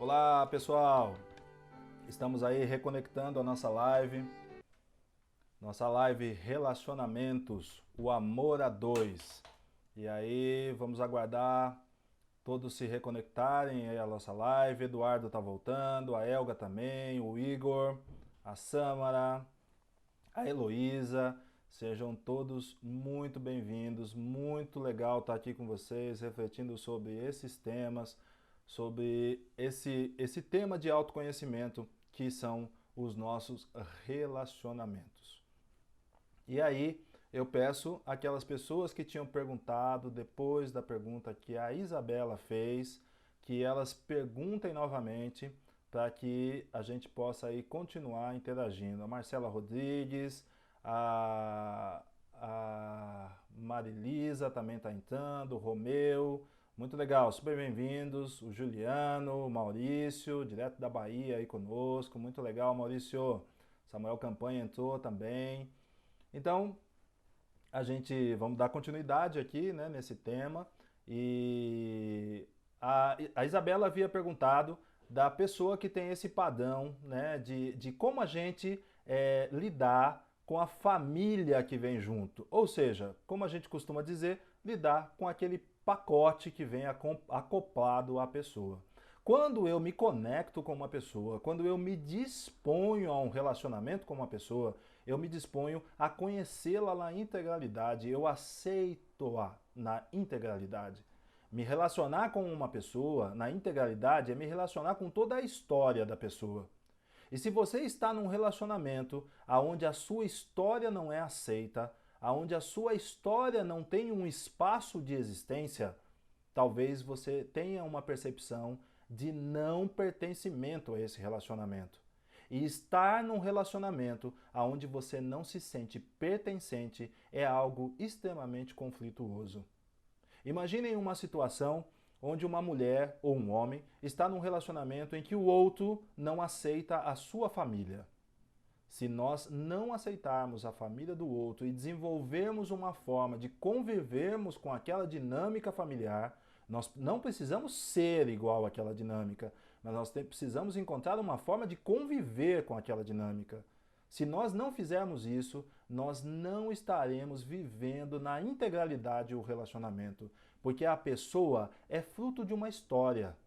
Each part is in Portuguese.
Olá pessoal, estamos aí reconectando a nossa live Relacionamentos, o Amor a Dois. E aí vamos aguardar todos se reconectarem aí à nossa live. Eduardo tá voltando, a Elga também, o Igor, a Samara, a Heloísa. Sejam todos muito bem-vindos, muito legal estar aqui com vocês, refletindo sobre esses temas, sobre esse tema de autoconhecimento que são os nossos relacionamentos. E aí eu peço aquelas pessoas que tinham perguntado depois da pergunta que a Isabela fez, que elas perguntem novamente para que a gente possa aí continuar interagindo. A Marcela Rodrigues, a Marilisa também está entrando, o Romeu, muito legal, super bem-vindos, o Juliano, o Maurício, direto da Bahia aí conosco, muito legal, Maurício. Samuel Campanha entrou também. Então, vamos dar continuidade aqui, né, nesse tema. E a Isabela havia perguntado da pessoa que tem esse padrão, né, de como a gente lidar com a família que vem junto. Ou seja, como a gente costuma dizer, lidar com aquele pacote que vem acoplado à pessoa. Quando eu me conecto com uma pessoa, quando eu me disponho a um relacionamento com uma pessoa, eu me disponho a conhecê-la na integralidade, eu aceito-a na integralidade. Me relacionar com uma pessoa na integralidade é me relacionar com toda a história da pessoa. E se você está num relacionamento onde a sua história não é aceita, onde a sua história não tem um espaço de existência, talvez você tenha uma percepção de não pertencimento a esse relacionamento. E estar num relacionamento onde você não se sente pertencente é algo extremamente conflituoso. Imaginem uma situação onde uma mulher ou um homem está num relacionamento em que o outro não aceita a sua família. Se nós não aceitarmos a família do outro e desenvolvermos uma forma de convivermos com aquela dinâmica familiar, nós não precisamos ser igual àquela dinâmica, mas nós precisamos encontrar uma forma de conviver com aquela dinâmica. Se nós não fizermos isso, nós não estaremos vivendo na integralidade o relacionamento, porque a pessoa é fruto de uma história.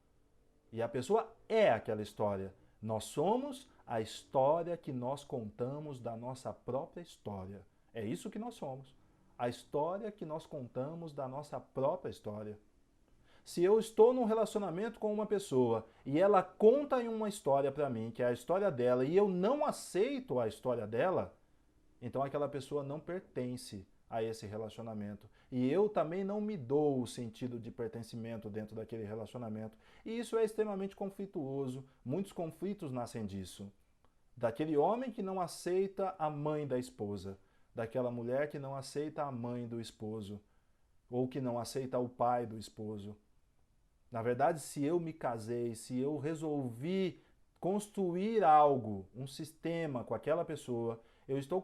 E a pessoa é aquela história. Nós somos a história que nós contamos da nossa própria história. É isso que nós somos. A história que nós contamos da nossa própria história. Se eu estou num relacionamento com uma pessoa e ela conta uma história para mim, que é a história dela, e eu não aceito a história dela, então aquela pessoa não pertence a esse relacionamento. E eu também não me dou o sentido de pertencimento dentro daquele relacionamento. E isso é extremamente conflituoso. Muitos conflitos nascem disso. Daquele homem que não aceita a mãe da esposa, daquela mulher que não aceita a mãe do esposo, ou que não aceita o pai do esposo. Na verdade, se eu me casei, se eu resolvi construir algo, um sistema com aquela pessoa, eu estou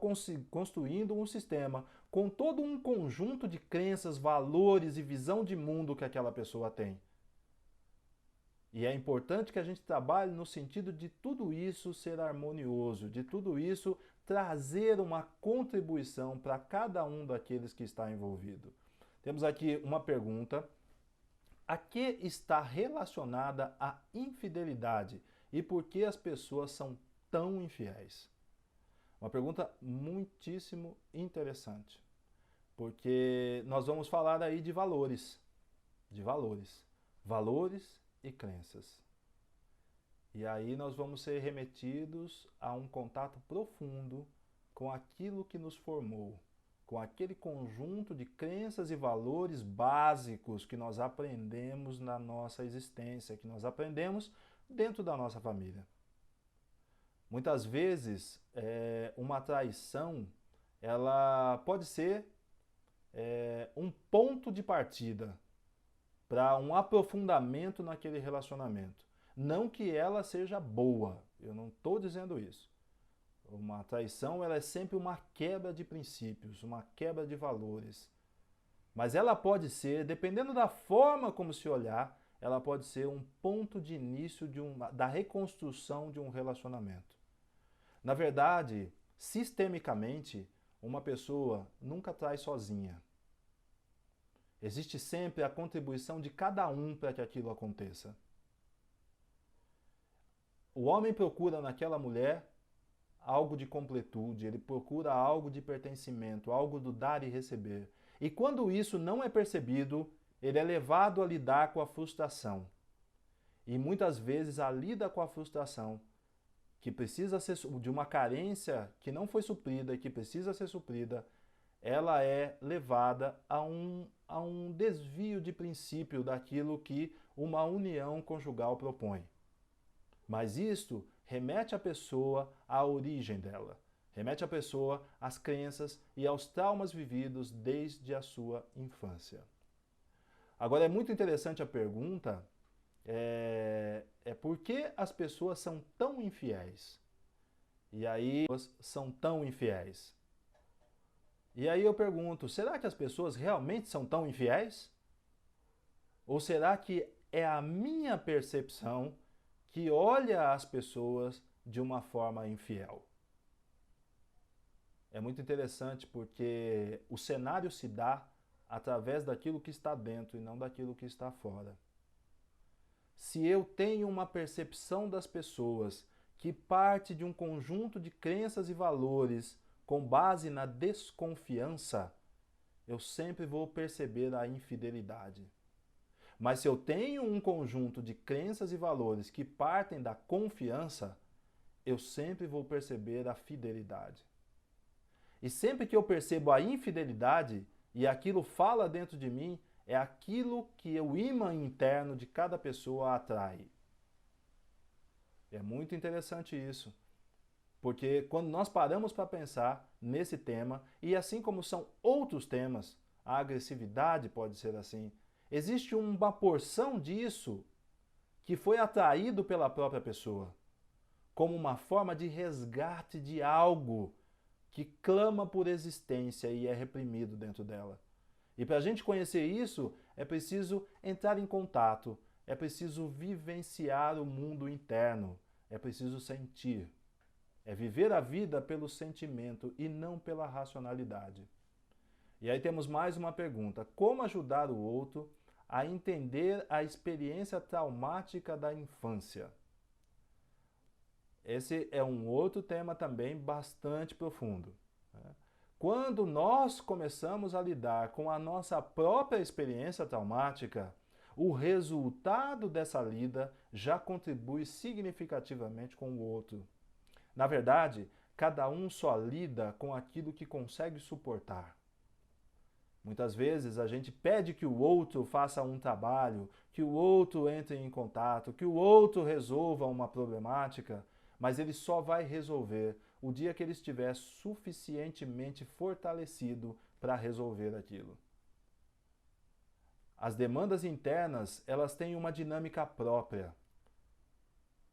construindo um sistema com todo um conjunto de crenças, valores e visão de mundo que aquela pessoa tem. E é importante que a gente trabalhe no sentido de tudo isso ser harmonioso, de tudo isso trazer uma contribuição para cada um daqueles que está envolvido. Temos aqui uma pergunta. A que está relacionada a infidelidade e por que as pessoas são tão infiéis? Uma pergunta muitíssimo interessante, porque nós vamos falar aí valores e crenças. E aí nós vamos ser remetidos a um contato profundo com aquilo que nos formou, com aquele conjunto de crenças e valores básicos que nós aprendemos na nossa existência, que nós aprendemos dentro da nossa família. Muitas vezes, uma traição, ela pode ser um ponto de partida para um aprofundamento naquele relacionamento. Não que ela seja boa, eu não estou dizendo isso. Uma traição, ela é sempre uma quebra de princípios, uma quebra de valores. Mas ela pode ser, dependendo da forma como se olhar, ela pode ser um ponto de início da reconstrução de um relacionamento. Na verdade, sistemicamente, uma pessoa nunca traz sozinha. Existe sempre a contribuição de cada um para que aquilo aconteça. O homem procura naquela mulher algo de completude, ele procura algo de pertencimento, algo do dar e receber. E quando isso não é percebido, ele é levado a lidar com a frustração. E muitas vezes a lida com a frustração, que precisa ser de uma carência que não foi suprida e que precisa ser suprida, ela é levada a um desvio de princípio daquilo que uma união conjugal propõe. Mas isto remete a pessoa à origem dela, remete a pessoa às crenças e aos traumas vividos desde a sua infância. Agora é muito interessante a pergunta, por que as pessoas são tão infiéis? E aí, são tão infiéis. E aí eu pergunto, será que as pessoas realmente são tão infiéis? Ou será que é a minha percepção que olha as pessoas de uma forma infiel? É muito interessante porque o cenário se dá através daquilo que está dentro e não daquilo que está fora. Se eu tenho uma percepção das pessoas que parte de um conjunto de crenças e valores com base na desconfiança, eu sempre vou perceber a infidelidade. Mas se eu tenho um conjunto de crenças e valores que partem da confiança, eu sempre vou perceber a fidelidade. E sempre que eu percebo a infidelidade e aquilo fala dentro de mim, é aquilo que o ímã interno de cada pessoa atrai. É muito interessante isso. Porque quando nós paramos para pensar nesse tema, e assim como são outros temas, a agressividade pode ser assim, existe uma porção disso que foi atraído pela própria pessoa, como uma forma de resgate de algo que clama por existência e é reprimido dentro dela. E para a gente conhecer isso, é preciso entrar em contato, é preciso vivenciar o mundo interno, é preciso sentir. É viver a vida pelo sentimento e não pela racionalidade. E aí temos mais uma pergunta: como ajudar o outro a entender a experiência traumática da infância? Esse é um outro tema também bastante profundo. Quando nós começamos a lidar com a nossa própria experiência traumática, o resultado dessa lida já contribui significativamente com o outro. Na verdade, cada um só lida com aquilo que consegue suportar. Muitas vezes a gente pede que o outro faça um trabalho, que o outro entre em contato, que o outro resolva uma problemática, mas ele só vai resolver o dia que ele estiver suficientemente fortalecido para resolver aquilo. As demandas internas, elas têm uma dinâmica própria.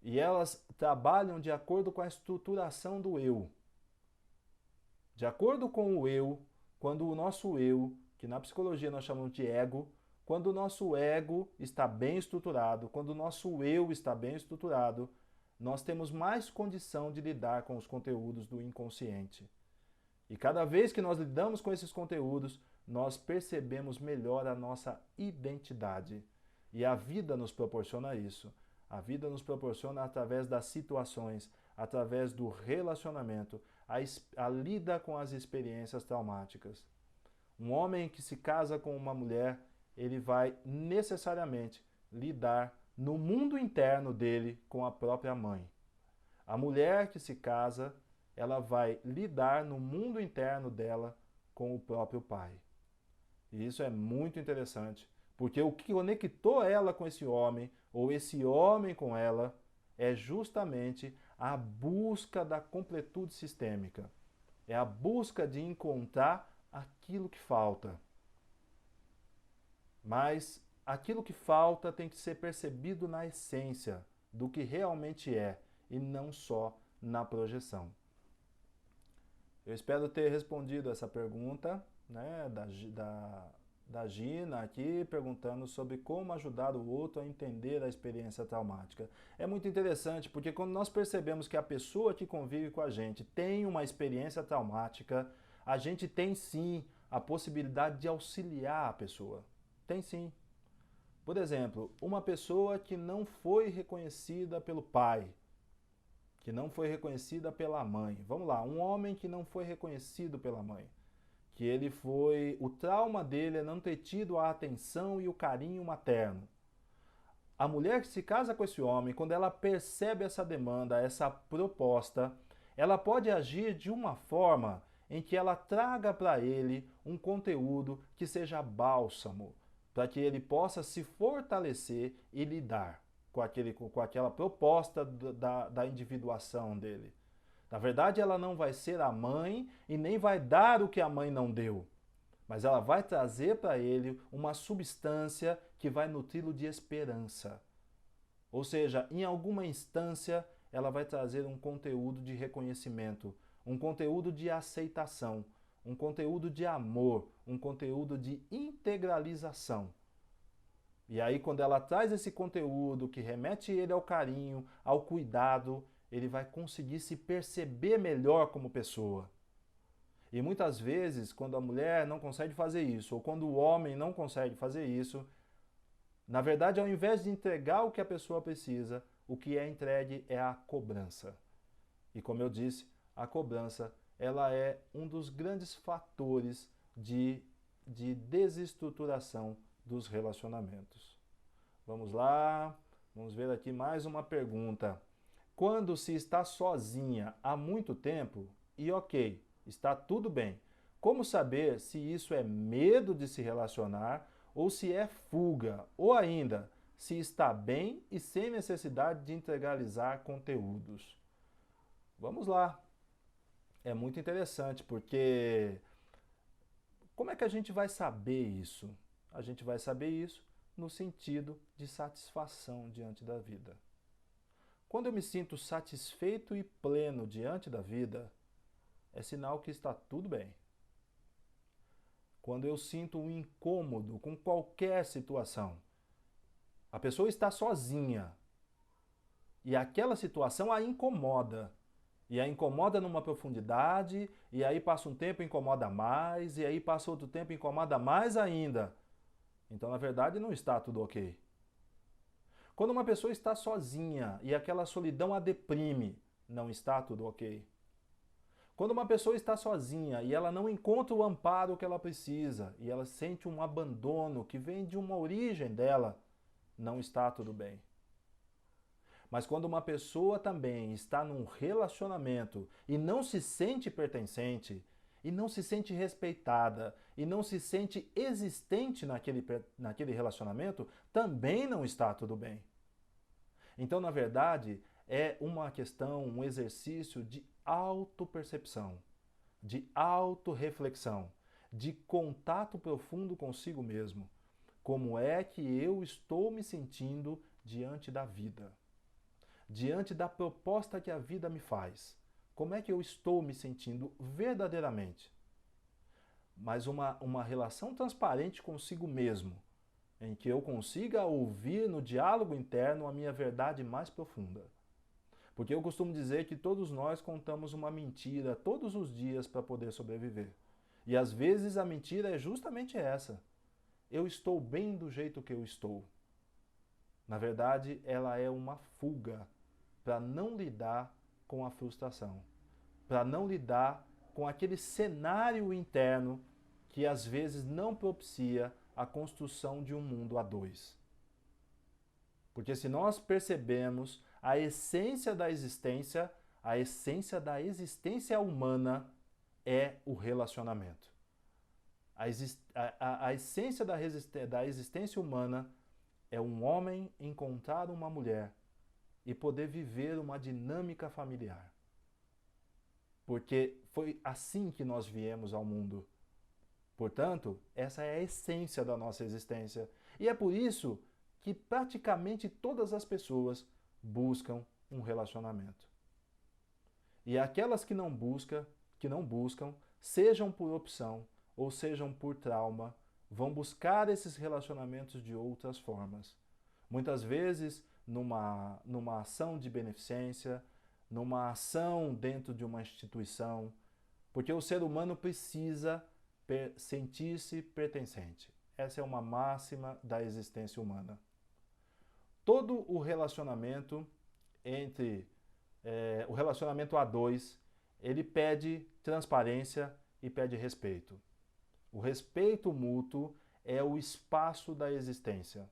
E elas trabalham de acordo com a estruturação do eu. De acordo com o eu, quando o nosso eu, que na psicologia nós chamamos de ego, quando o nosso ego está bem estruturado, quando o nosso eu está bem estruturado, nós temos mais condição de lidar com os conteúdos do inconsciente. E cada vez que nós lidamos com esses conteúdos, nós percebemos melhor a nossa identidade. E a vida nos proporciona isso. A vida nos proporciona através das situações, através do relacionamento, a lida com as experiências traumáticas. Um homem que se casa com uma mulher, ele vai necessariamente lidar no mundo interno dele com a própria mãe. A mulher que se casa, ela vai lidar no mundo interno dela com o próprio pai. E isso é muito interessante, porque o que conectou ela com esse homem, ou esse homem com ela, é justamente a busca da completude sistêmica. É a busca de encontrar aquilo que falta. Mas aquilo que falta tem que ser percebido na essência do que realmente é, e não só na projeção. Eu espero ter respondido essa pergunta, né, da Gina aqui perguntando sobre como ajudar o outro a entender a experiência traumática. É muito interessante porque quando nós percebemos que a pessoa que convive com a gente tem uma experiência traumática, a gente tem sim a possibilidade de auxiliar a pessoa. Tem sim. Por exemplo, uma pessoa que não foi reconhecida pelo pai, que não foi reconhecida pela mãe. Vamos lá, um homem que não foi reconhecido pela mãe, que o trauma dele é não ter tido a atenção e o carinho materno. A mulher que se casa com esse homem, quando ela percebe essa demanda, essa proposta, ela pode agir de uma forma em que ela traga para ele um conteúdo que seja bálsamo, para que ele possa se fortalecer e lidar com aquela proposta da individuação dele. Na verdade, ela não vai ser a mãe e nem vai dar o que a mãe não deu, mas ela vai trazer para ele uma substância que vai nutri-lo de esperança. Ou seja, em alguma instância, ela vai trazer um conteúdo de reconhecimento, um conteúdo de aceitação, um conteúdo de amor, um conteúdo de integralização. E aí, quando ela traz esse conteúdo que remete ele ao carinho, ao cuidado, ele vai conseguir se perceber melhor como pessoa. E muitas vezes, quando a mulher não consegue fazer isso, ou quando o homem não consegue fazer isso, na verdade, ao invés de entregar o que a pessoa precisa, o que é entregue é a cobrança. E como eu disse, a cobrança ela é um dos grandes fatores de desestruturação dos relacionamentos. Vamos lá, vamos ver aqui mais uma pergunta. Quando se está sozinha há muito tempo, e ok, está tudo bem, como saber se isso é medo de se relacionar ou se é fuga, ou ainda, se está bem e sem necessidade de integralizar conteúdos? Vamos lá. É muito interessante porque como é que a gente vai saber isso? A gente vai saber isso no sentido de satisfação diante da vida. Quando eu me sinto satisfeito e pleno diante da vida, é sinal que está tudo bem. Quando eu sinto um incômodo com qualquer situação, a pessoa está sozinha e aquela situação a incomoda. E a incomoda numa profundidade, e aí passa um tempo e incomoda mais, e aí passa outro tempo e incomoda mais ainda. Então, na verdade, não está tudo ok. Quando uma pessoa está sozinha e aquela solidão a deprime, não está tudo ok. Quando uma pessoa está sozinha e ela não encontra o amparo que ela precisa, e ela sente um abandono que vem de uma origem dela, não está tudo bem. Mas quando uma pessoa também está num relacionamento e não se sente pertencente, e não se sente respeitada, e não se sente existente naquele relacionamento, também não está tudo bem. Então, na verdade, é uma questão, um exercício de autopercepção, de autorreflexão, de contato profundo consigo mesmo. Como é que eu estou me sentindo diante da vida? Diante da proposta que a vida me faz. Como é que eu estou me sentindo verdadeiramente? Mas uma relação transparente consigo mesmo, em que eu consiga ouvir no diálogo interno a minha verdade mais profunda. Porque eu costumo dizer que todos nós contamos uma mentira todos os dias para poder sobreviver. E às vezes a mentira é justamente essa. Eu estou bem do jeito que eu estou. Na verdade, ela é uma fuga para não lidar com a frustração, para não lidar com aquele cenário interno que às vezes não propicia a construção de um mundo a dois. Porque se nós percebemos a essência da existência humana é o relacionamento. A essência da existência humana é um homem encontrar uma mulher e poder viver uma dinâmica familiar. Porque foi assim que nós viemos ao mundo. Portanto, essa é a essência da nossa existência. E é por isso que praticamente todas as pessoas buscam um relacionamento. E aquelas que não buscam, sejam por opção ou sejam por trauma, vão buscar esses relacionamentos de outras formas. Muitas vezes numa ação de beneficência, numa ação dentro de uma instituição, porque o ser humano precisa sentir-se pertencente. Essa é uma máxima da existência humana. Todo o relacionamento o relacionamento a dois, ele pede transparência e pede respeito. O respeito mútuo é o espaço da existência.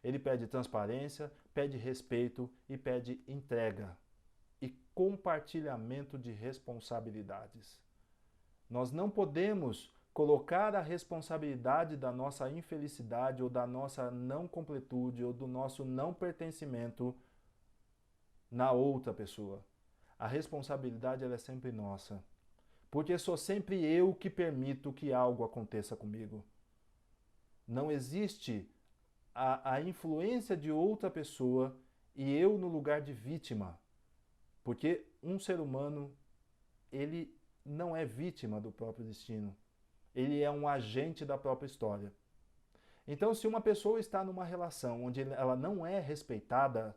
Ele pede transparência, pede respeito e pede entrega e compartilhamento de responsabilidades. Nós não podemos colocar a responsabilidade da nossa infelicidade ou da nossa não completude ou do nosso não pertencimento na outra pessoa. A responsabilidade ela é sempre nossa, porque sou sempre eu que permito que algo aconteça comigo. Não existe a influência de outra pessoa e eu no lugar de vítima, porque um ser humano, ele não é vítima do próprio destino, ele é um agente da própria história. Então, se uma pessoa está numa relação onde ela não é respeitada,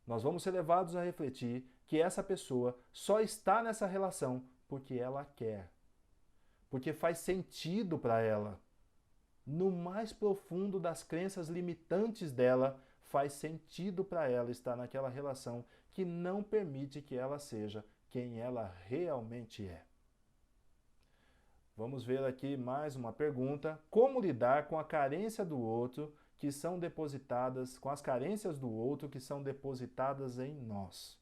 nós vamos ser levados a refletir que essa pessoa só está nessa relação porque ela quer, porque faz sentido para ela. No mais profundo das crenças limitantes dela, faz sentido para ela estar naquela relação que não permite que ela seja quem ela realmente é. Vamos ver aqui mais uma pergunta. Como lidar com a carência do outro que são depositadas, com as carências do outro que são depositadas em nós?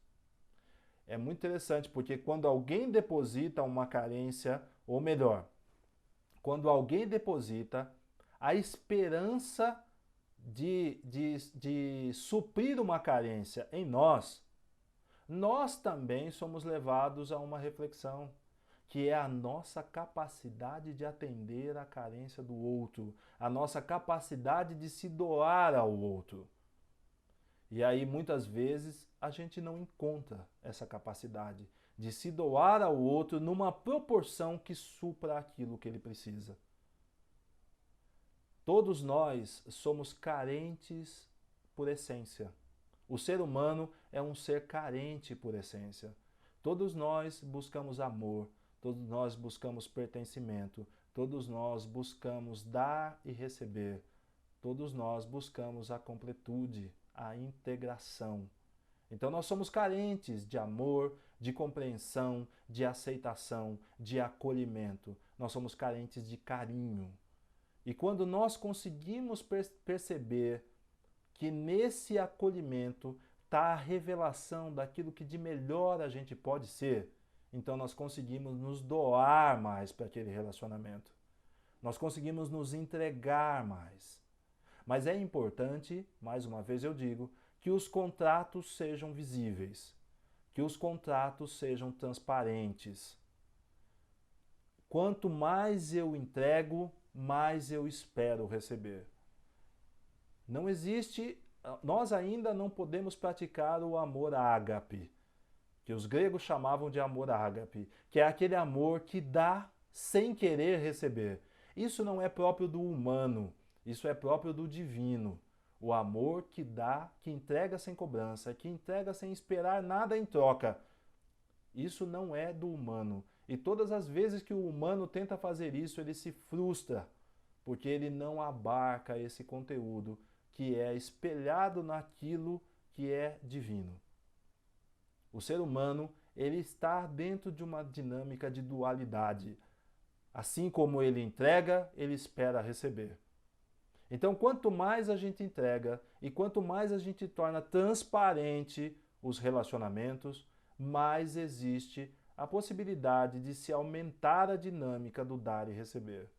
É muito interessante, porque quando alguém deposita uma carência, ou melhor, quando alguém deposita a esperança de suprir uma carência em nós, nós também somos levados a uma reflexão, que é a nossa capacidade de atender à carência do outro, a nossa capacidade de se doar ao outro. E aí, muitas vezes, a gente não encontra essa capacidade de se doar ao outro numa proporção que supra aquilo que ele precisa. Todos nós somos carentes por essência. O ser humano é um ser carente por essência. Todos nós buscamos amor, todos nós buscamos pertencimento, todos nós buscamos dar e receber, todos nós buscamos a completude, a integração. Então nós somos carentes de amor, de compreensão, de aceitação, de acolhimento. Nós somos carentes de carinho. E quando nós conseguimos perceber que nesse acolhimento está a revelação daquilo que de melhor a gente pode ser, então nós conseguimos nos doar mais para aquele relacionamento. Nós conseguimos nos entregar mais. Mas é importante, mais uma vez eu digo, que os contratos sejam visíveis, que os contratos sejam transparentes. Quanto mais eu entrego, mais eu espero receber. Não existe, nós ainda não podemos praticar o amor ágape, que os gregos chamavam de amor ágape, que é aquele amor que dá sem querer receber. Isso não é próprio do humano, isso é próprio do divino. O amor que dá, que entrega sem cobrança, que entrega sem esperar nada em troca. Isso não é do humano. E todas as vezes que o humano tenta fazer isso, ele se frustra, porque ele não abarca esse conteúdo que é espelhado naquilo que é divino. O ser humano, ele está dentro de uma dinâmica de dualidade. Assim como ele entrega, ele espera receber. Então, quanto mais a gente entrega e quanto mais a gente torna transparente os relacionamentos, mais existe a possibilidade de se aumentar a dinâmica do dar e receber.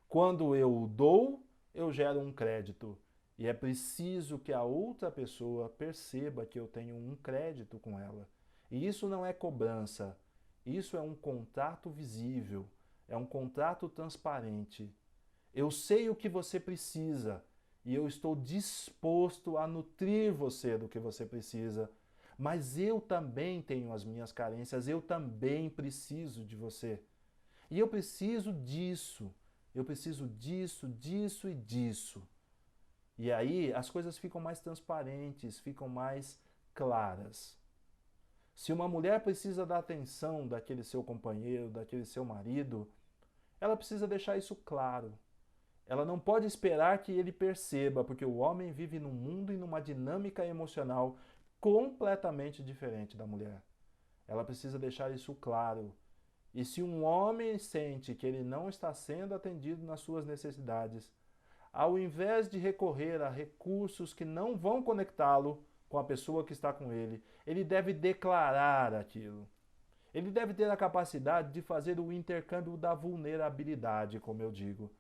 Quando eu dou, eu gero um crédito. E é preciso que a outra pessoa perceba que eu tenho um crédito com ela. E isso não é cobrança, isso é um contrato visível, é um contrato transparente. Eu sei o que você precisa e eu estou disposto a nutrir você do que você precisa. Mas eu também tenho as minhas carências, eu também preciso de você. E eu preciso disso. eu preciso disso, disso e disso. E aí as coisas ficam mais transparentes, ficam mais claras. Se uma mulher precisa da atenção daquele seu companheiro, daquele seu marido, ela precisa deixar isso claro. Ela não pode esperar que ele perceba, porque o homem vive num mundo e numa dinâmica emocional completamente diferente da mulher. Ela precisa deixar isso claro. E se um homem sente que ele não está sendo atendido nas suas necessidades, ao invés de recorrer a recursos que não vão conectá-lo com a pessoa que está com ele, ele deve declarar aquilo. Ele deve ter a capacidade de fazer o intercâmbio da vulnerabilidade, como eu digo,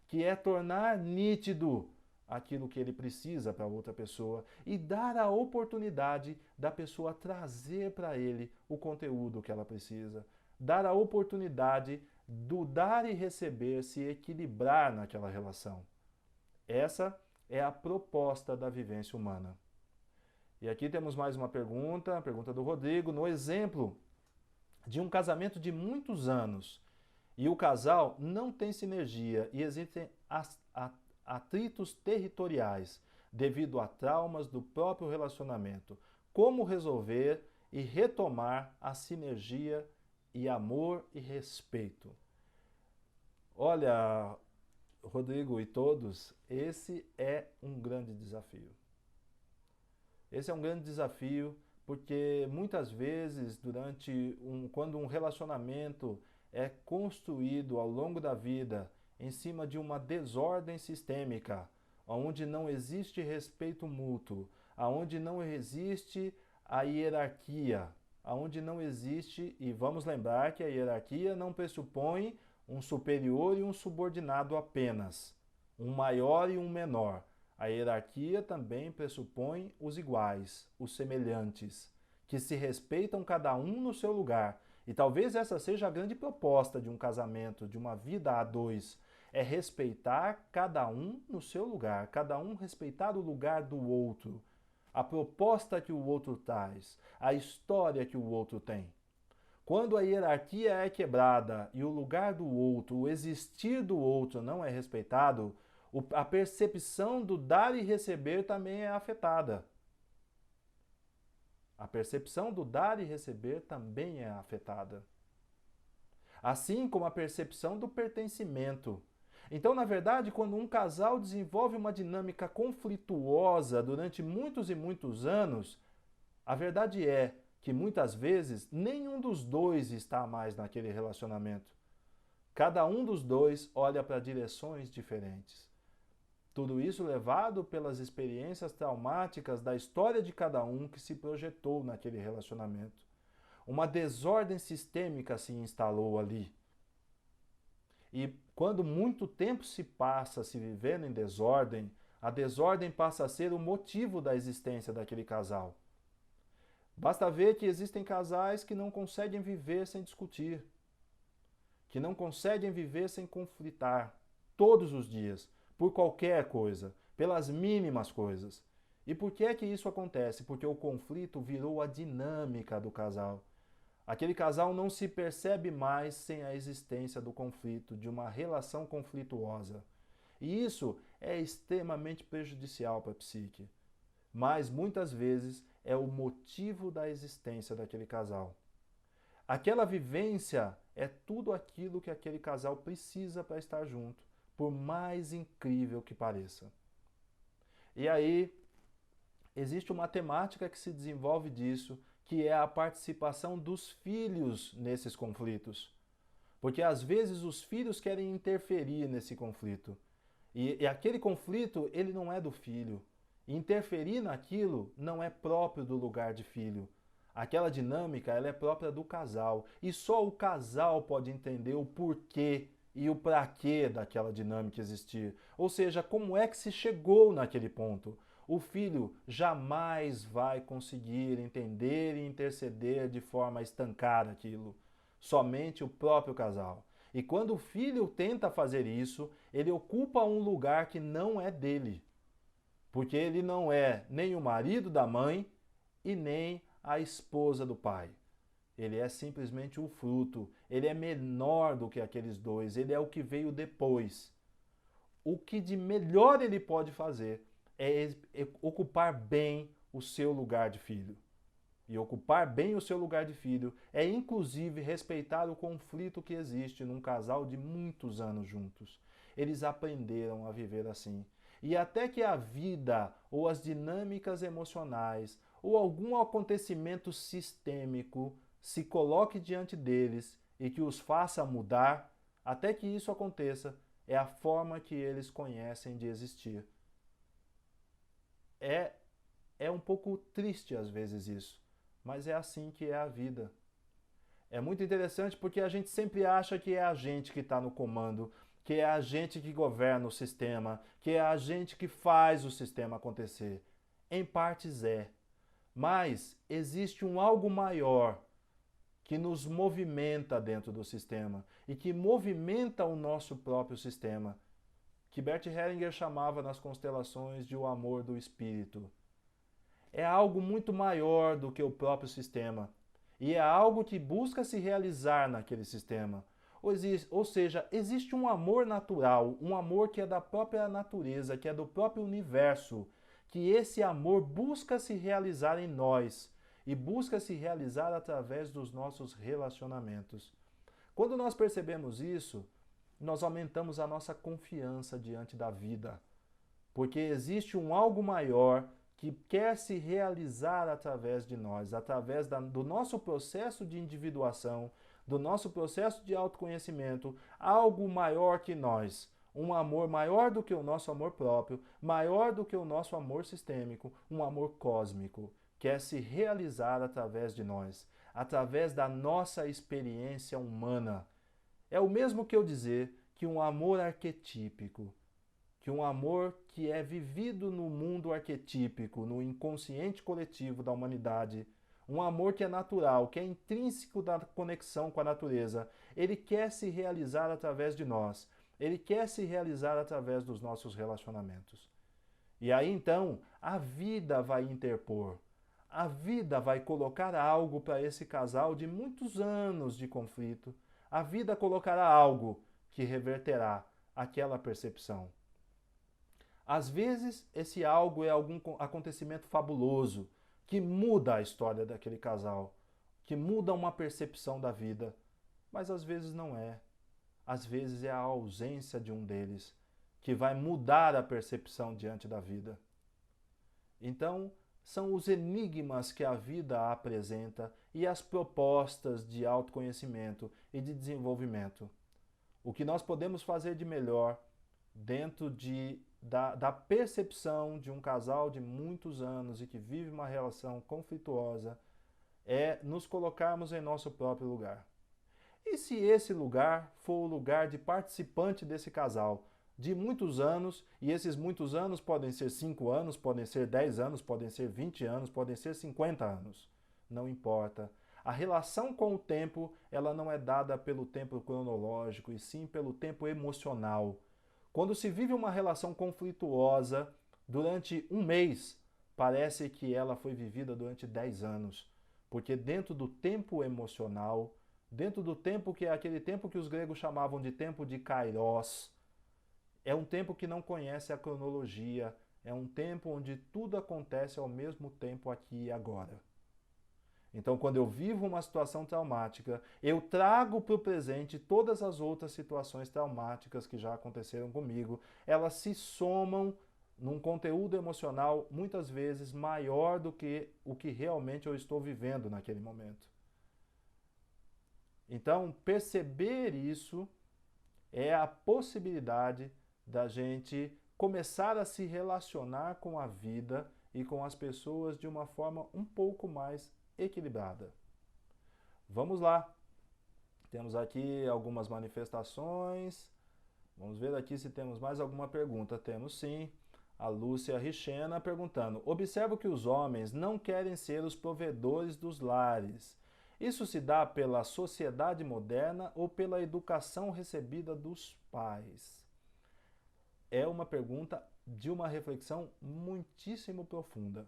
que é tornar nítido aquilo que ele precisa para outra pessoa e dar a oportunidade da pessoa trazer para ele o conteúdo que ela precisa. Dar a oportunidade do dar e receber se equilibrar naquela relação. Essa é a proposta da vivência humana. E aqui temos mais uma pergunta, a pergunta do Rodrigo. No exemplo de um casamento de muitos anos e o casal não tem sinergia e existem atritos territoriais devido a traumas do próprio relacionamento, como resolver e retomar a sinergia e amor e respeito? Olha, Rodrigo e todos, esse é um grande desafio. Esse é um grande desafio porque muitas vezes, quando um relacionamento é construído ao longo da vida em cima de uma desordem sistêmica, onde não existe respeito mútuo, onde não existe a hierarquia, onde não existe, e vamos lembrar que a hierarquia não pressupõe um superior e um subordinado apenas, um maior e um menor. A hierarquia também pressupõe os iguais, os semelhantes, que se respeitam cada um no seu lugar. E talvez essa seja a grande proposta de um casamento, de uma vida a dois, é respeitar cada um no seu lugar, cada um respeitar o lugar do outro, a proposta que o outro traz, a história que o outro tem. Quando a hierarquia é quebrada e o lugar do outro, o existir do outro não é respeitado, a percepção do dar e receber também é afetada. A percepção do dar e receber também é afetada. Assim como a percepção do pertencimento. Então, na verdade, quando um casal desenvolve uma dinâmica conflituosa durante muitos e muitos anos, a verdade é que muitas vezes nenhum dos dois está mais naquele relacionamento. Cada um dos dois olha para direções diferentes. Tudo isso levado pelas experiências traumáticas da história de cada um que se projetou naquele relacionamento. Uma desordem sistêmica se instalou ali. E quando muito tempo se passa se vivendo em desordem, a desordem passa a ser o motivo da existência daquele casal. Basta ver que existem casais que não conseguem viver sem discutir, que não conseguem viver sem conflitar todos os dias, por qualquer coisa, pelas mínimas coisas. E por que é que isso acontece? Porque o conflito virou a dinâmica do casal. Aquele casal não se percebe mais sem a existência do conflito, de uma relação conflituosa. E isso é extremamente prejudicial para a psique. Mas muitas vezes é o motivo da existência daquele casal. Aquela vivência é tudo aquilo que aquele casal precisa para estar junto, por mais incrível que pareça. E aí, existe uma temática que se desenvolve disso, que é a participação dos filhos nesses conflitos. Porque às vezes os filhos querem interferir nesse conflito. E aquele conflito, ele não é do filho. Interferir naquilo não é próprio do lugar de filho. Aquela dinâmica, ela é própria do casal. E só o casal pode entender o porquê e o para quê daquela dinâmica existir. Ou seja, como é que se chegou naquele ponto. O filho jamais vai conseguir entender e interceder de forma a estancar aquilo. Somente o próprio casal. E quando o filho tenta fazer isso, ele ocupa um lugar que não é dele. Porque ele não é nem o marido da mãe e nem a esposa do pai. Ele é simplesmente o fruto. Ele é menor do que aqueles dois. Ele é o que veio depois. O que de melhor ele pode fazer é ocupar bem o seu lugar de filho. E ocupar bem o seu lugar de filho é, inclusive, respeitar o conflito que existe num casal de muitos anos juntos. Eles aprenderam a viver assim. E até que a vida, ou as dinâmicas emocionais, ou algum acontecimento sistêmico se coloque diante deles e que os faça mudar, até que isso aconteça, é a forma que eles conhecem de existir. É um pouco triste às vezes isso, mas é assim que é a vida. É muito interessante porque a gente sempre acha que é a gente que está no comando, que é a gente que governa o sistema, que é a gente que faz o sistema acontecer. Em partes é, mas existe um algo maior que nos movimenta dentro do sistema e que movimenta o nosso próprio sistema, que Bert Hellinger chamava nas constelações de o amor do espírito. É algo muito maior do que o próprio sistema e é algo que busca se realizar naquele sistema. Ou seja, existe um amor natural, um amor que é da própria natureza, que é do próprio universo, que esse amor busca se realizar em nós e busca se realizar através dos nossos relacionamentos. Quando nós percebemos isso, nós aumentamos a nossa confiança diante da vida, porque existe um algo maior que quer se realizar através de nós, através do nosso processo de individuação, do nosso processo de autoconhecimento, algo maior que nós, um amor maior do que o nosso amor próprio, maior do que o nosso amor sistêmico, um amor cósmico, quer se realizar através de nós, através da nossa experiência humana. É o mesmo que eu dizer que um amor arquetípico, que um amor que é vivido no mundo arquetípico, no inconsciente coletivo da humanidade, um amor que é natural, que é intrínseco da conexão com a natureza, ele quer se realizar através de nós, ele quer se realizar através dos nossos relacionamentos. E aí então, a vida vai interpor, a vida vai colocar algo para esse casal de muitos anos de conflito, a vida colocará algo que reverterá aquela percepção. Às vezes, esse algo é algum acontecimento fabuloso que muda a história daquele casal, que muda uma percepção da vida, mas às vezes não é. Às vezes é a ausência de um deles que vai mudar a percepção diante da vida. Então, são os enigmas que a vida apresenta e as propostas de autoconhecimento e de desenvolvimento. O que nós podemos fazer de melhor dentro da percepção de um casal de muitos anos e que vive uma relação conflituosa é nos colocarmos em nosso próprio lugar. E se esse lugar for o lugar de participante desse casal de muitos anos, e esses muitos anos podem ser 5 anos, podem ser 10 anos, podem ser 20 anos, podem ser 50 anos, não importa. A relação com o tempo, ela não é dada pelo tempo cronológico, e sim pelo tempo emocional. Quando se vive uma relação conflituosa durante um mês, parece que ela foi vivida durante 10 anos, porque dentro do tempo emocional, dentro do tempo que é aquele tempo que os gregos chamavam de tempo de kairos, é um tempo que não conhece a cronologia, é um tempo onde tudo acontece ao mesmo tempo aqui e agora. Então, quando eu vivo uma situação traumática, eu trago para o presente todas as outras situações traumáticas que já aconteceram comigo. Elas se somam num conteúdo emocional muitas vezes maior do que o que realmente eu estou vivendo naquele momento. Então, perceber isso é a possibilidade da gente começar a se relacionar com a vida e com as pessoas de uma forma um pouco mais equilibrada. Vamos lá. Temos aqui algumas manifestações. Vamos ver aqui se temos mais alguma pergunta. Temos sim. A Lúcia Richena perguntando: observo que os homens não querem ser os provedores dos lares. Isso se dá pela sociedade moderna ou pela educação recebida dos pais? É uma pergunta de uma reflexão muitíssimo profunda.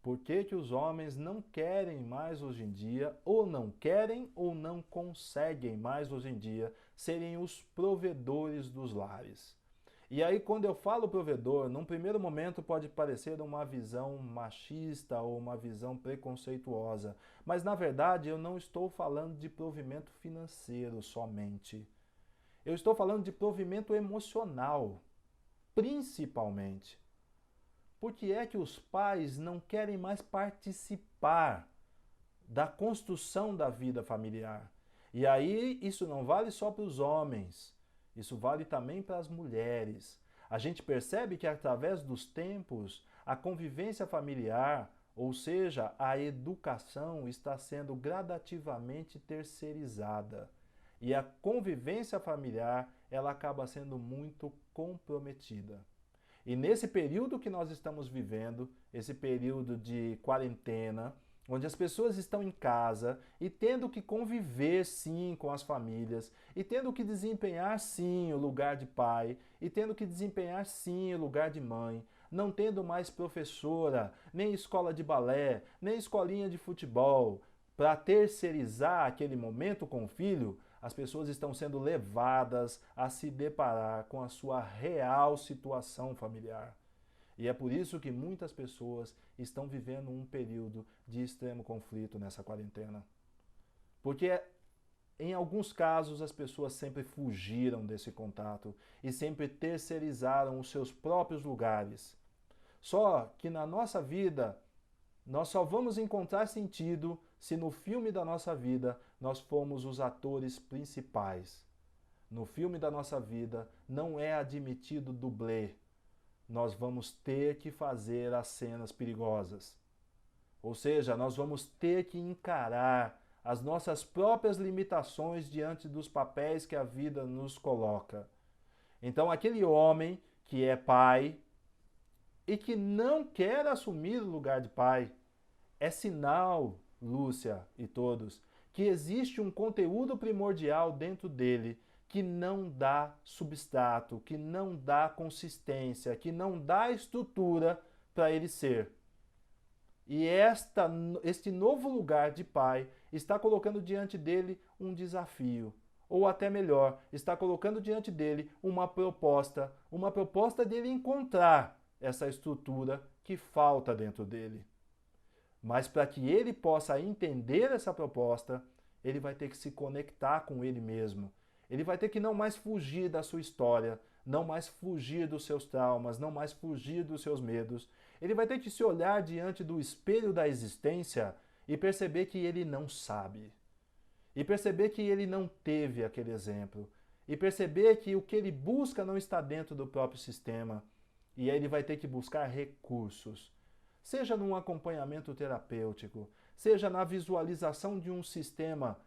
Por que que os homens não querem mais hoje em dia, ou não querem ou não conseguem mais hoje em dia, serem os provedores dos lares? E aí, quando eu falo provedor, num primeiro momento pode parecer uma visão machista ou uma visão preconceituosa, mas na verdade eu não estou falando de provimento financeiro somente. Eu estou falando de provimento emocional, principalmente. Por que é que os pais não querem mais participar da construção da vida familiar? E aí, isso não vale só para os homens, isso vale também para as mulheres. A gente percebe que através dos tempos, a convivência familiar, ou seja, a educação, está sendo gradativamente terceirizada. E a convivência familiar, ela acaba sendo muito comprometida. E nesse período que nós estamos vivendo, esse período de quarentena, onde as pessoas estão em casa e tendo que conviver sim com as famílias, e tendo que desempenhar sim o lugar de pai, e tendo que desempenhar sim o lugar de mãe, não tendo mais professora, nem escola de balé, nem escolinha de futebol, para terceirizar aquele momento com o filho, as pessoas estão sendo levadas a se deparar com a sua real situação familiar. E é por isso que muitas pessoas estão vivendo um período de extremo conflito nessa quarentena. Porque em alguns casos as pessoas sempre fugiram desse contato e sempre terceirizaram os seus próprios lugares. Só que na nossa vida nós só vamos encontrar sentido se no filme da nossa vida nós formos os atores principais. No filme da nossa vida não é admitido dublê. Nós vamos ter que fazer as cenas perigosas. Ou seja, nós vamos ter que encarar as nossas próprias limitações diante dos papéis que a vida nos coloca. Então, aquele homem que é pai e que não quer assumir o lugar de pai, é sinal, Lúcia e todos, que existe um conteúdo primordial dentro dele que não dá substrato, que não dá consistência, que não dá estrutura para ele ser. E este novo lugar de pai está colocando diante dele um desafio. Ou até melhor, está colocando diante dele uma proposta dele encontrar essa estrutura que falta dentro dele. Mas para que ele possa entender essa proposta, ele vai ter que se conectar com ele mesmo. Ele vai ter que não mais fugir da sua história, não mais fugir dos seus traumas, não mais fugir dos seus medos. Ele vai ter que se olhar diante do espelho da existência e perceber que ele não sabe. E perceber que ele não teve aquele exemplo. E perceber que o que ele busca não está dentro do próprio sistema. E aí ele vai ter que buscar recursos. Seja num acompanhamento terapêutico, seja na visualização de um sistema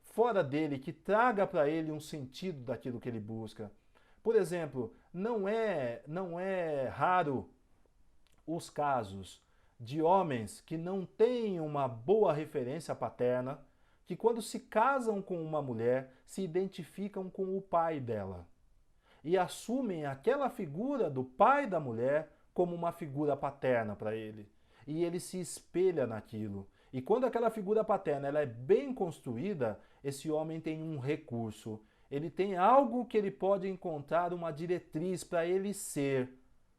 fora dele que traga para ele um sentido daquilo que ele busca. Por exemplo, não é raro os casos de homens que não têm uma boa referência paterna, que quando se casam com uma mulher, se identificam com o pai dela e assumem aquela figura do pai da mulher como uma figura paterna para ele. E ele se espelha naquilo. E quando aquela figura paterna ela é bem construída, esse homem tem um recurso. Ele tem algo que ele pode encontrar, uma diretriz para ele ser,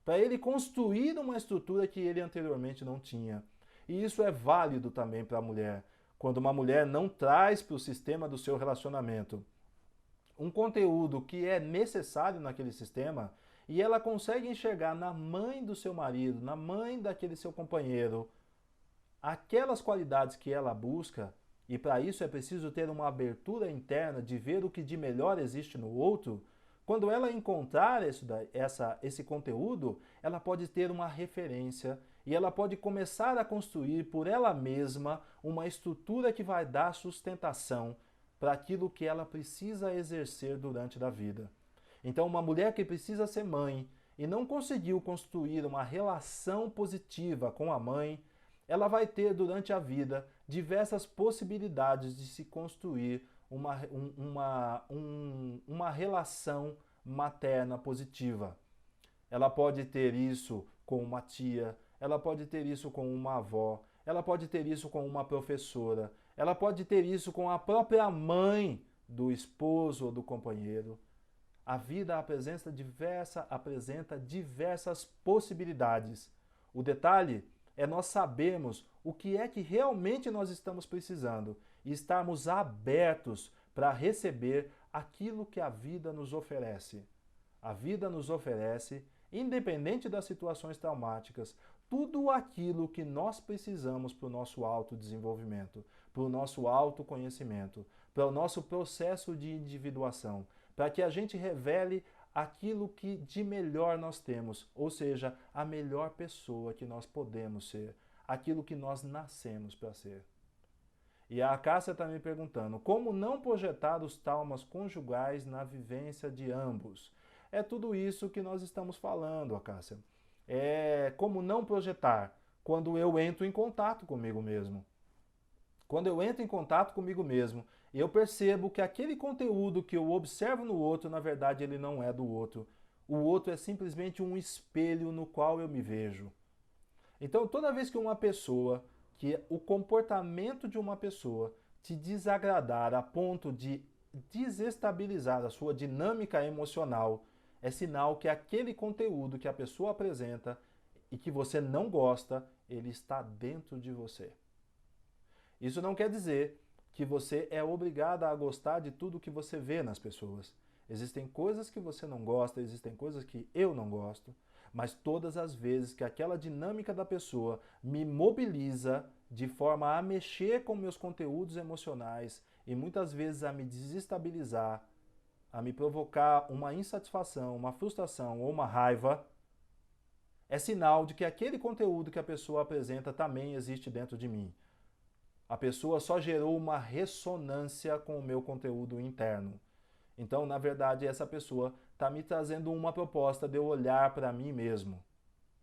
para ele construir uma estrutura que ele anteriormente não tinha. E isso é válido também para a mulher. Quando uma mulher não traz para o sistema do seu relacionamento um conteúdo que é necessário naquele sistema, e ela consegue enxergar na mãe do seu marido, na mãe daquele seu companheiro, aquelas qualidades que ela busca, e para isso é preciso ter uma abertura interna de ver o que de melhor existe no outro. Quando ela encontrar esse conteúdo, ela pode ter uma referência e ela pode começar a construir por ela mesma uma estrutura que vai dar sustentação para aquilo que ela precisa exercer durante a vida. Então, uma mulher que precisa ser mãe e não conseguiu construir uma relação positiva com a mãe, ela vai ter durante a vida diversas possibilidades de se construir uma relação materna positiva. Ela pode ter isso com uma tia, ela pode ter isso com uma avó, ela pode ter isso com uma professora, ela pode ter isso com a própria mãe do esposo ou do companheiro. A vida apresenta diversas possibilidades. O detalhe é nós sabermos o que é que realmente nós estamos precisando e estarmos abertos para receber aquilo que a vida nos oferece. A vida nos oferece, independente das situações traumáticas, tudo aquilo que nós precisamos para o nosso autodesenvolvimento, para o nosso autoconhecimento, para o nosso processo de individuação, para que a gente revele aquilo que de melhor nós temos, ou seja, a melhor pessoa que nós podemos ser, aquilo que nós nascemos para ser. E a Cássia está me perguntando, como não projetar os traumas conjugais na vivência de ambos? É tudo isso que nós estamos falando, Cássia. É como não projetar quando eu entro em contato comigo mesmo. Quando eu entro em contato comigo mesmo, eu percebo que aquele conteúdo que eu observo no outro, na verdade, ele não é do outro. O outro é simplesmente um espelho no qual eu me vejo. Então, toda vez que o comportamento de uma pessoa te desagradar a ponto de desestabilizar a sua dinâmica emocional, é sinal que aquele conteúdo que a pessoa apresenta e que você não gosta, ele está dentro de você. Isso não quer dizer que você é obrigada a gostar de tudo que você vê nas pessoas. Existem coisas que você não gosta, existem coisas que eu não gosto, mas todas as vezes que aquela dinâmica da pessoa me mobiliza de forma a mexer com meus conteúdos emocionais e muitas vezes a me desestabilizar, a me provocar uma insatisfação, uma frustração ou uma raiva, é sinal de que aquele conteúdo que a pessoa apresenta também existe dentro de mim. A pessoa só gerou uma ressonância com o meu conteúdo interno. Então, na verdade, essa pessoa está me trazendo uma proposta de eu olhar para mim mesmo.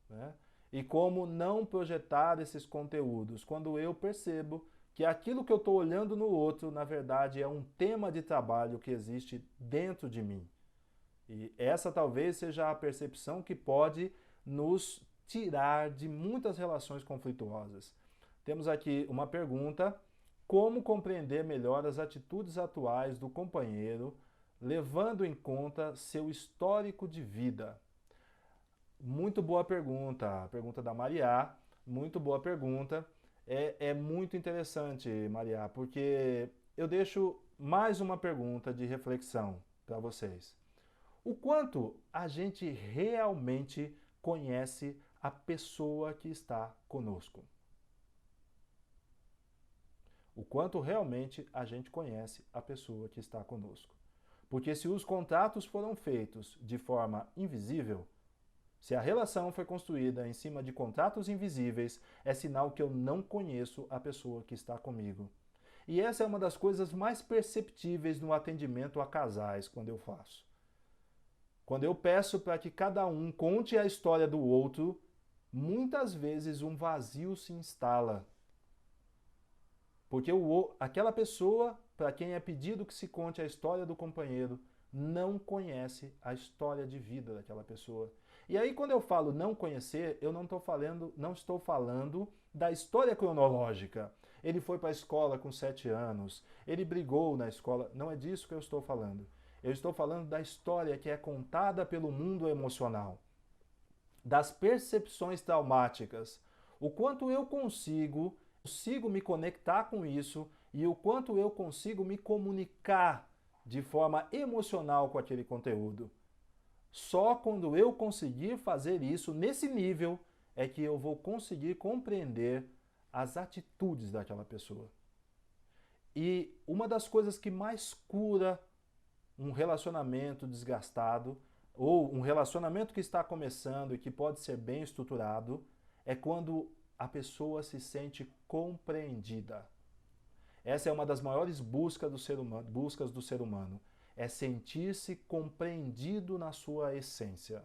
Né? E como não projetar esses conteúdos quando eu percebo que aquilo que eu estou olhando no outro, na verdade, é um tema de trabalho que existe dentro de mim. E essa talvez seja a percepção que pode nos tirar de muitas relações conflituosas. Temos aqui uma pergunta: como compreender melhor as atitudes atuais do companheiro, levando em conta seu histórico de vida? Muito boa pergunta, a pergunta da Maria, muito boa pergunta. É muito interessante, Maria, porque eu deixo mais uma pergunta de reflexão para vocês. O quanto a gente realmente conhece a pessoa que está conosco? O quanto realmente a gente conhece a pessoa que está conosco. Porque se os contratos foram feitos de forma invisível, se a relação foi construída em cima de contratos invisíveis, é sinal que eu não conheço a pessoa que está comigo. E essa é uma das coisas mais perceptíveis no atendimento a casais quando eu faço. Quando eu peço para que cada um conte a história do outro, muitas vezes um vazio se instala. Porque aquela pessoa, para quem é pedido que se conte a história do companheiro, não conhece a história de vida daquela pessoa. E aí, quando eu falo não conhecer, eu não estou falando da história cronológica. Ele foi para a escola com 7 anos, ele brigou na escola. Não é disso que eu estou falando. Eu estou falando da história que é contada pelo mundo emocional, das percepções traumáticas, o quanto eu consigo me conectar com isso e o quanto eu consigo me comunicar de forma emocional com aquele conteúdo. Só quando eu conseguir fazer isso nesse nível é que eu vou conseguir compreender as atitudes daquela pessoa. E uma das coisas que mais cura um relacionamento desgastado ou um relacionamento que está começando e que pode ser bem estruturado é quando a pessoa se sente compreendida. Essa é uma das maiores buscas do ser humano, é sentir-se compreendido na sua essência.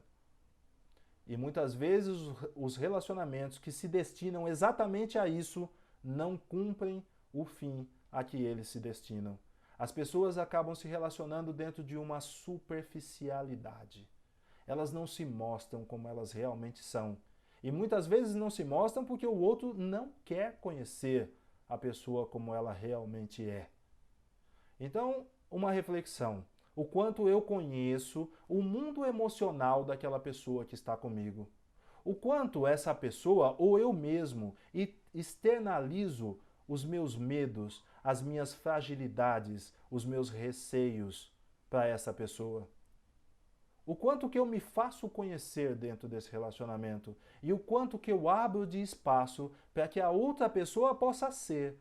E muitas vezes os relacionamentos que se destinam exatamente a isso não cumprem o fim a que eles se destinam. As pessoas acabam se relacionando dentro de uma superficialidade. Elas não se mostram como elas realmente são. E muitas vezes não se mostram porque o outro não quer conhecer a pessoa como ela realmente é. Então, uma reflexão. O quanto eu conheço o mundo emocional daquela pessoa que está comigo. O quanto essa pessoa ou eu mesmo externalizo os meus medos, as minhas fragilidades, os meus receios para essa pessoa. O quanto que eu me faço conhecer dentro desse relacionamento e o quanto que eu abro de espaço para que a outra pessoa possa ser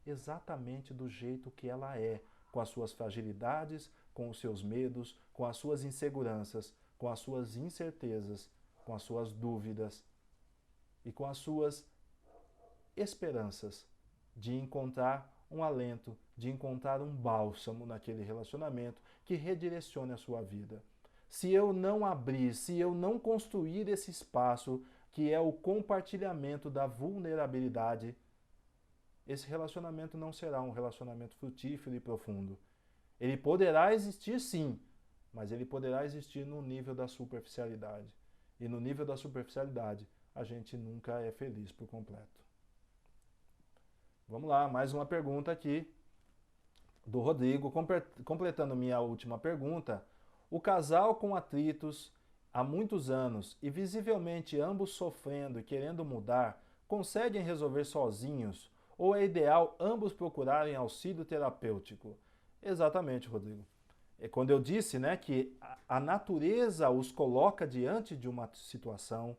exatamente do jeito que ela é, com as suas fragilidades, com os seus medos, com as suas inseguranças, com as suas incertezas, com as suas dúvidas e com as suas esperanças de encontrar um alento, de encontrar um bálsamo naquele relacionamento que redirecione a sua vida. Se eu não abrir, se eu não construir esse espaço que é o compartilhamento da vulnerabilidade, esse relacionamento não será um relacionamento frutífero e profundo. Ele poderá existir sim, mas ele poderá existir no nível da superficialidade. E no nível da superficialidade, a gente nunca é feliz por completo. Vamos lá, mais uma pergunta aqui do Rodrigo, completando minha última pergunta. O casal com atritos há muitos anos e visivelmente ambos sofrendo e querendo mudar, conseguem resolver sozinhos ou é ideal ambos procurarem auxílio terapêutico? Exatamente, Rodrigo. É quando eu disse, né, que a natureza os coloca diante de uma situação,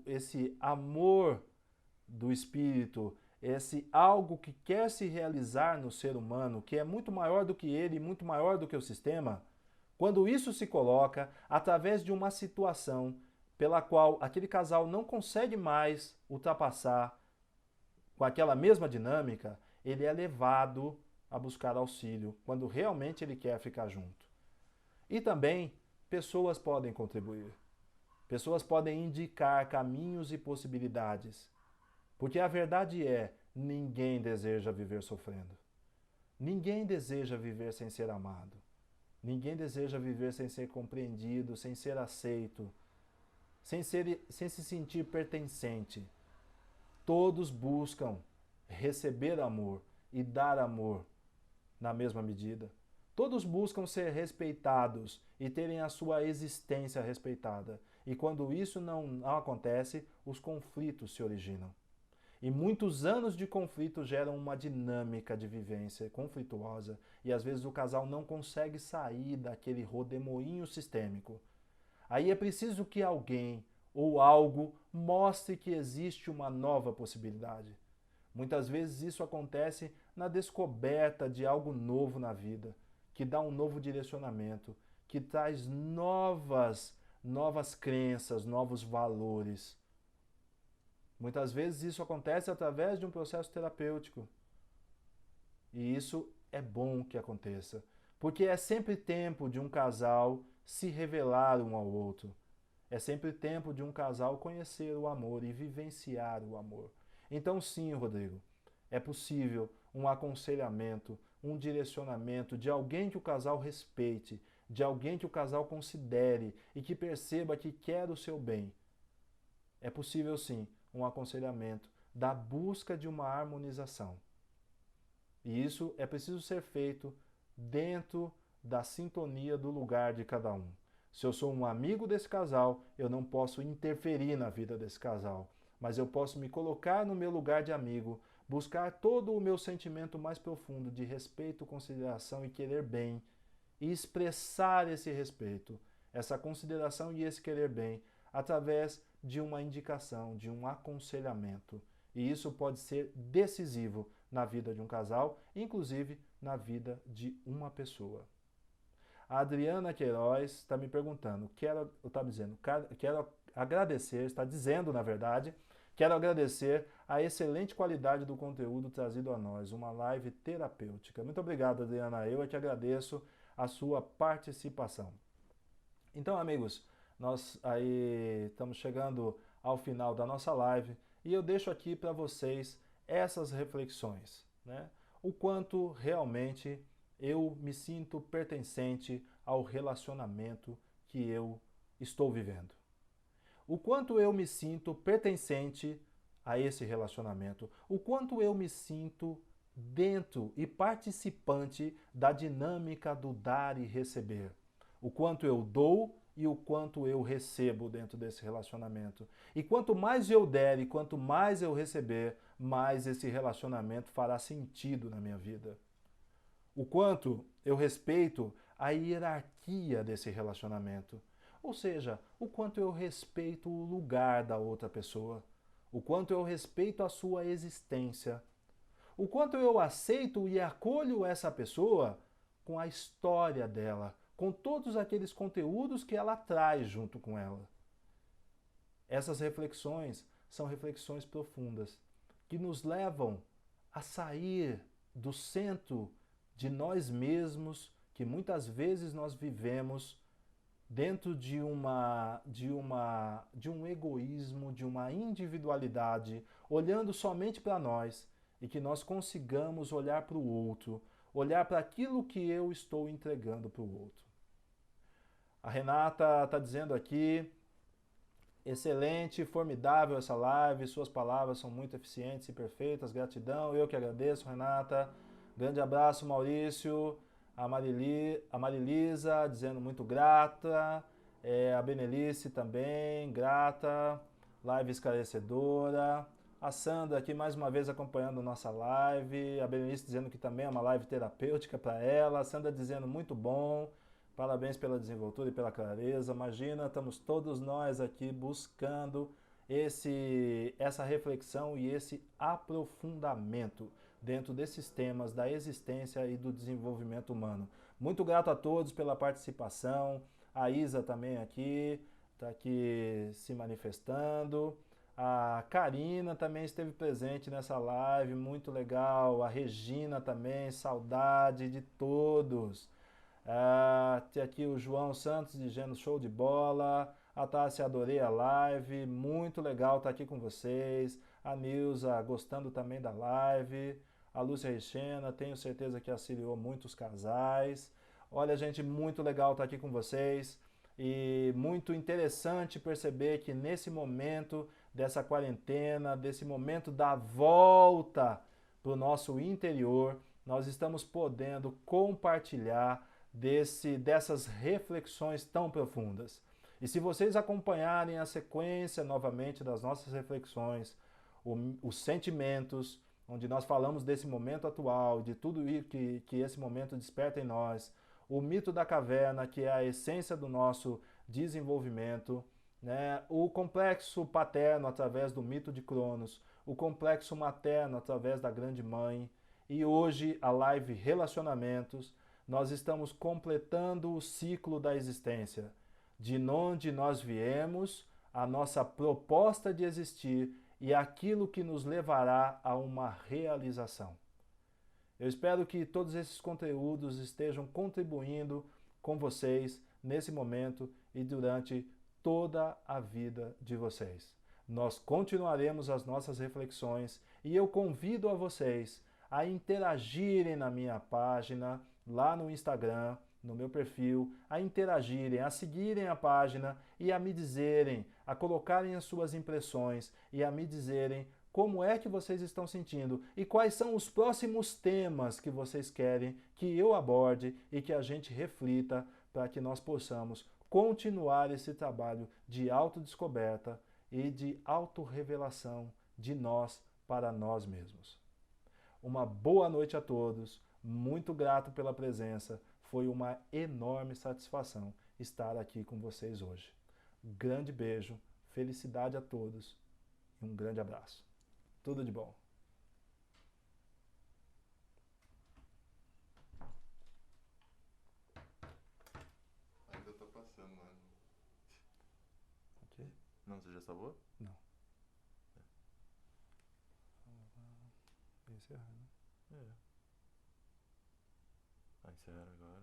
esse amor do espírito, esse algo que quer se realizar no ser humano, que é muito maior do que ele, muito maior do que o sistema, quando isso se coloca através de uma situação pela qual aquele casal não consegue mais ultrapassar com aquela mesma dinâmica, ele é levado a buscar auxílio quando realmente ele quer ficar junto. E também pessoas podem contribuir. Pessoas podem indicar caminhos e possibilidades. Porque a verdade é, ninguém deseja viver sofrendo. Ninguém deseja viver sem ser amado. Ninguém deseja viver sem ser compreendido, sem ser aceito, sem se sentir pertencente. Todos buscam receber amor e dar amor na mesma medida. Todos buscam ser respeitados e terem a sua existência respeitada. E quando isso não acontece, os conflitos se originam. E muitos anos de conflito geram uma dinâmica de vivência conflituosa e às vezes o casal não consegue sair daquele rodemoinho sistêmico. Aí é preciso que alguém ou algo mostre que existe uma nova possibilidade. Muitas vezes isso acontece na descoberta de algo novo na vida, que dá um novo direcionamento, que traz novas crenças, novos valores. Muitas vezes isso acontece através de um processo terapêutico. E isso é bom que aconteça, porque é sempre tempo de um casal se revelar um ao outro. É sempre tempo de um casal conhecer o amor e vivenciar o amor. Então sim, Rodrigo, é possível um aconselhamento, um direcionamento de alguém que o casal respeite, de alguém que o casal considere e que perceba que quer o seu bem. É possível sim um aconselhamento da busca de uma harmonização. E isso é preciso ser feito dentro da sintonia do lugar de cada um. Se eu sou um amigo desse casal, eu não posso interferir na vida desse casal, mas eu posso me colocar no meu lugar de amigo, buscar todo o meu sentimento mais profundo de respeito, consideração e querer bem, e expressar esse respeito, essa consideração e esse querer bem, através de uma indicação, de um aconselhamento. E isso pode ser decisivo na vida de um casal, inclusive na vida de uma pessoa. A Adriana Queiroz está me perguntando, quero agradecer, está dizendo, na verdade, quero agradecer a excelente qualidade do conteúdo trazido a nós, uma live terapêutica. Muito obrigado, Adriana, eu é que agradeço a sua participação. Então, amigos, nós aí estamos chegando ao final da nossa live e eu deixo aqui para vocês essas reflexões, né? O quanto realmente eu me sinto pertencente ao relacionamento que eu estou vivendo. O quanto eu me sinto pertencente a esse relacionamento. O quanto eu me sinto dentro e participante da dinâmica do dar e receber. O quanto eu dou e o quanto eu recebo dentro desse relacionamento. E quanto mais eu der e quanto mais eu receber, mais esse relacionamento fará sentido na minha vida. O quanto eu respeito a hierarquia desse relacionamento. Ou seja, o quanto eu respeito o lugar da outra pessoa. O quanto eu respeito a sua existência. O quanto eu aceito e acolho essa pessoa com a história dela, com todos aqueles conteúdos que ela traz junto com ela. Essas reflexões são reflexões profundas que nos levam a sair do centro de nós mesmos, que muitas vezes nós vivemos dentro de um egoísmo, de uma individualidade, olhando somente para nós, e que nós consigamos olhar para o outro, olhar para aquilo que eu estou entregando para o outro. A Renata está dizendo aqui: excelente, formidável essa live, suas palavras são muito eficientes e perfeitas, gratidão, eu que agradeço, Renata. Grande abraço, Maurício. A Marilisa dizendo muito grata, a Benelice também, grata, live esclarecedora. A Sandra aqui mais uma vez acompanhando nossa live, a Benelice dizendo que também é uma live terapêutica para ela, a Sandra dizendo muito bom, parabéns pela desenvoltura e pela clareza. Imagina, estamos todos nós aqui buscando essa reflexão e esse aprofundamento dentro desses temas da existência e do desenvolvimento humano. Muito grato a todos pela participação. A Isa também aqui, está aqui se manifestando. A Karina também esteve presente nessa live, muito legal. A Regina também, saudade de todos. Tem aqui o João Santos dizendo show de bola. A Tássia, adorei a live, muito legal estar aqui com vocês. A Nilza gostando também da live. A Lúcia Richena, tenho certeza que auxiliou muitos casais. Olha, gente, muito legal estar aqui com vocês. E muito interessante perceber que nesse momento dessa quarentena, desse momento da volta para o nosso interior, nós estamos podendo compartilhar dessas reflexões tão profundas. E se vocês acompanharem a sequência novamente das nossas reflexões, os sentimentos, onde nós falamos desse momento atual, de tudo que esse momento desperta em nós, o mito da caverna, que é a essência do nosso desenvolvimento, né? O complexo paterno através do mito de Cronos, o complexo materno através da Grande Mãe, e hoje a live Relacionamentos, nós estamos completando o ciclo da existência, de onde nós viemos, a nossa proposta de existir e aquilo que nos levará a uma realização. Eu espero que todos esses conteúdos estejam contribuindo com vocês nesse momento e durante toda a vida de vocês. Nós continuaremos as nossas reflexões e eu convido a vocês a interagirem na minha página, lá no Instagram, no meu perfil, a interagirem, a seguirem a página e a me dizerem, a colocarem as suas impressões e a me dizerem como é que vocês estão sentindo e quais são os próximos temas que vocês querem que eu aborde e que a gente reflita para que nós possamos continuar esse trabalho de autodescoberta e de autorrevelação de nós para nós mesmos. Uma boa noite a todos, muito grato pela presença, foi uma enorme satisfação estar aqui com vocês hoje. Grande beijo, felicidade a todos e um grande abraço. Tudo de bom. Ainda tá passando, mano. Ok? Não, você já salvou? Não. Encerrar, né? É. Ah, encerrar agora.